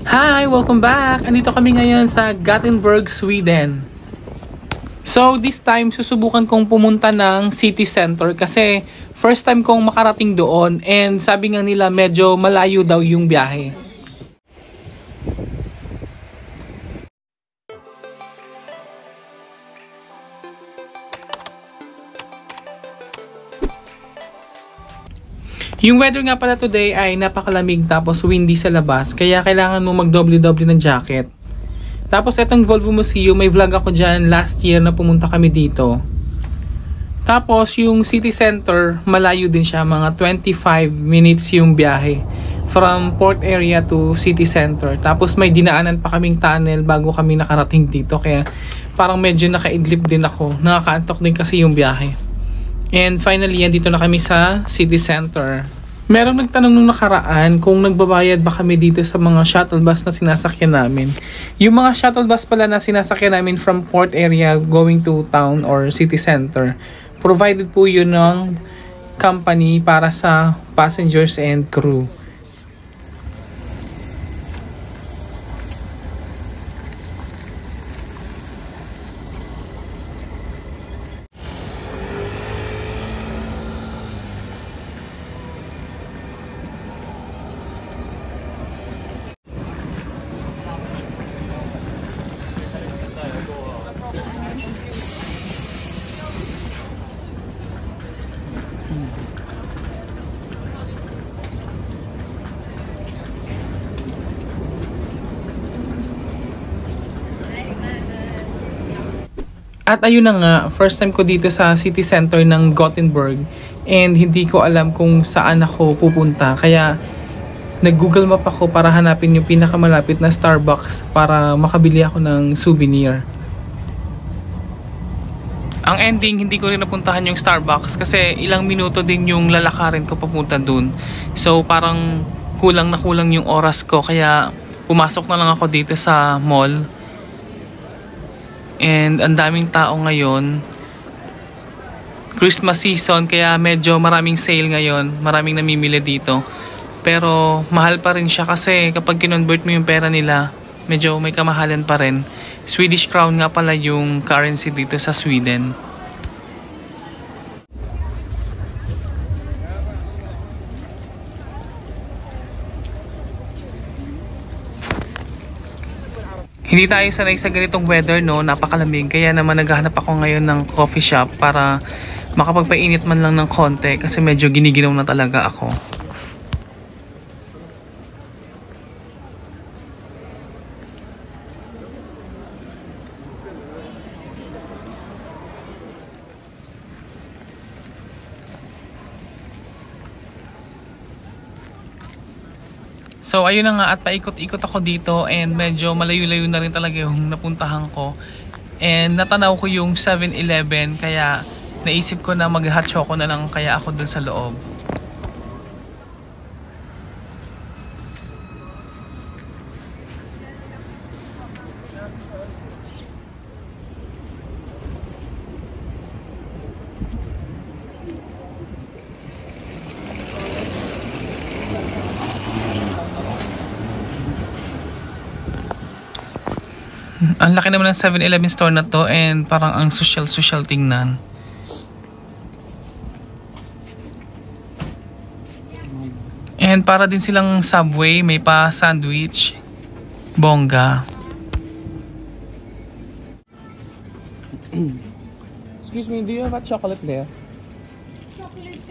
Hi! Welcome back! Andito kami ngayon sa Gothenburg, Sweden. So this time, susubukan kong pumunta ng city center kasi first time kong makarating doon and sabi nga nila medyo malayo daw yung biyahe. Yung weather nga pala today ay napakalamig tapos windy sa labas kaya kailangan mo magdoble-doble ng jacket. Tapos itong Volvo Museum, may vlog ako dyan last year na pumunta kami dito. Tapos yung city center, malayo din siya, mga 25 minutes yung biyahe from port area to city center. Tapos may dinaanan pa kaming tunnel bago kami nakarating dito kaya parang medyo nakaidlip din ako. Nakakaantok din kasi yung biyahe. And finally, dito na kami sa city center. Merong nagtanong nung nakaraan kung nagbabayad ba kami dito sa mga shuttle bus na sinasakyan namin. Yung mga shuttle bus pala na sinasakyan namin from port area going to town or city center, provided po yun ng company para sa passengers and crew. At ayun na nga, first time ko dito sa city center ng Gothenburg and hindi ko alam kung saan ako pupunta. Kaya nag-Google Map ako para hanapin yung pinakamalapit na Starbucks para makabili ako ng souvenir. Ang ending, hindi ko rin napuntahan yung Starbucks kasi ilang minuto din yung lalakarin ko papunta dun. So parang kulang na kulang yung oras ko kaya pumasok na lang ako dito sa mall. And ang daming tao ngayon. Christmas season kaya medyo maraming sale ngayon. Maraming namimili dito. Pero mahal pa rin siya kasi kapag kinonvert mo yung pera nila, medyo may kamahalan pa rin. Swedish crown nga pala yung currency dito sa Sweden. Hindi tayo sanay sa ganitong weather, no? Napakalamig. Kaya naman naghahanap ako ngayon ng coffee shop para makapagpainit man lang ng konti kasi medyo giniginaw na talaga ako. So ayun na nga at paikot-ikot ako dito and medyo malayo-layo na rin talaga yung napuntahan ko. And natanaw ko yung 7-Eleven kaya naisip ko na mag-hot choco na lang kaya ako dun sa loob. Ang laki naman ng 7-Eleven store na to and parang ang social tingnan. And para din silang Subway, may pa sandwich, bongga. Excuse me, do you have a chocolate there? Chocolate,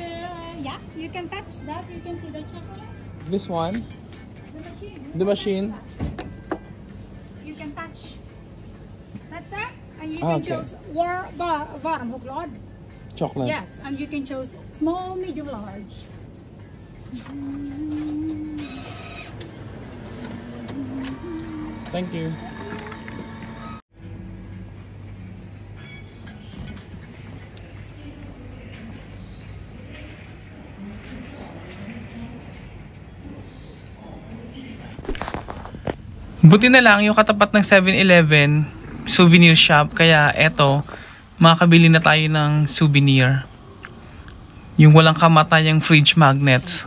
yeah, you can touch that, you can see the chocolate. This one? The machine. The machine? You can touch. That's it. And you Ah, can okay. choose warm chocolate. Chocolate. Yes, and you can choose small, medium, large. Thank you. Buti na lang yung katapat ng 7-Eleven souvenir shop kaya eto makakabili na tayo ng souvenir. Yung walang kamatayang fridge magnets.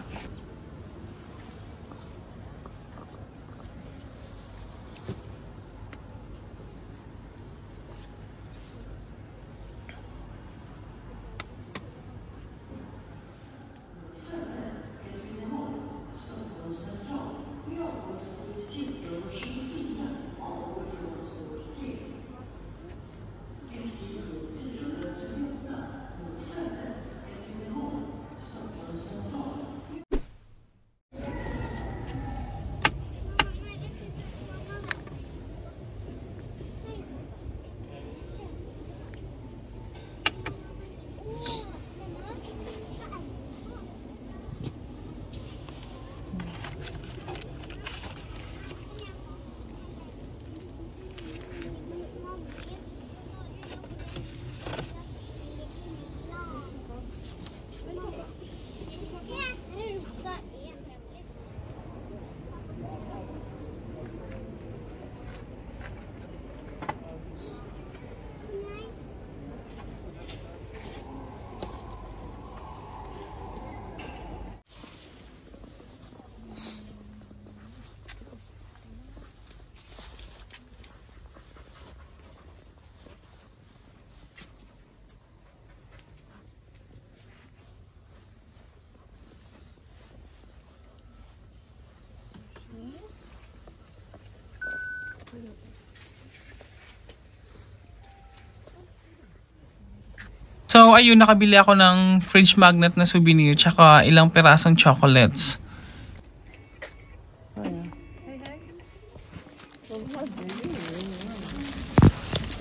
So, ayun, nakabili ako ng fridge magnet na souvenir tsaka ilang perasong chocolates.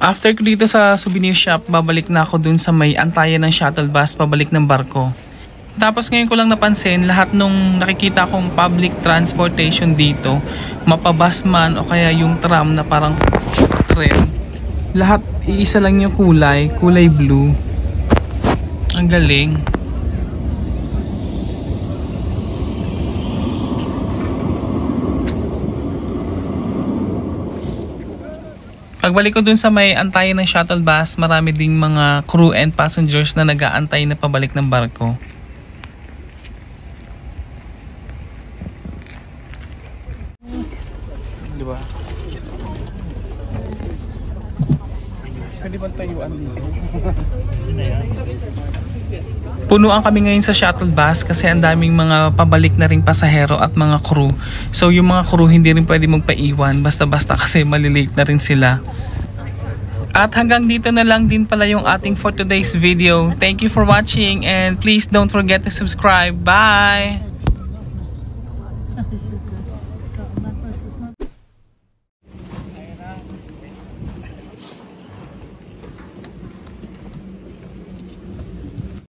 After ko dito sa souvenir shop, babalik na ako dun sa may antayan ng shuttle bus pabalik ng barko. Tapos ngayon ko lang napansin, lahat nung nakikita kong public transportation dito, mapabus man o kaya yung tram na parang red, lahat iisa lang yung kulay blue. Ang galing. Pagbalik ko dun sa may antayan ng shuttle bus, marami ding mga crew and passengers na nag-aantay na pabalik ng barko. Diba? Pwede ba tayuan dito? Punuan kami ngayon sa shuttle bus kasi ang daming mga pabalik na ring pasahero at mga crew. So yung mga crew hindi rin pwede magpaiwan basta-basta kasi malilate na rin sila. At hanggang dito na lang din pala yung ating for today's video. Thank you for watching and please don't forget to subscribe. Bye!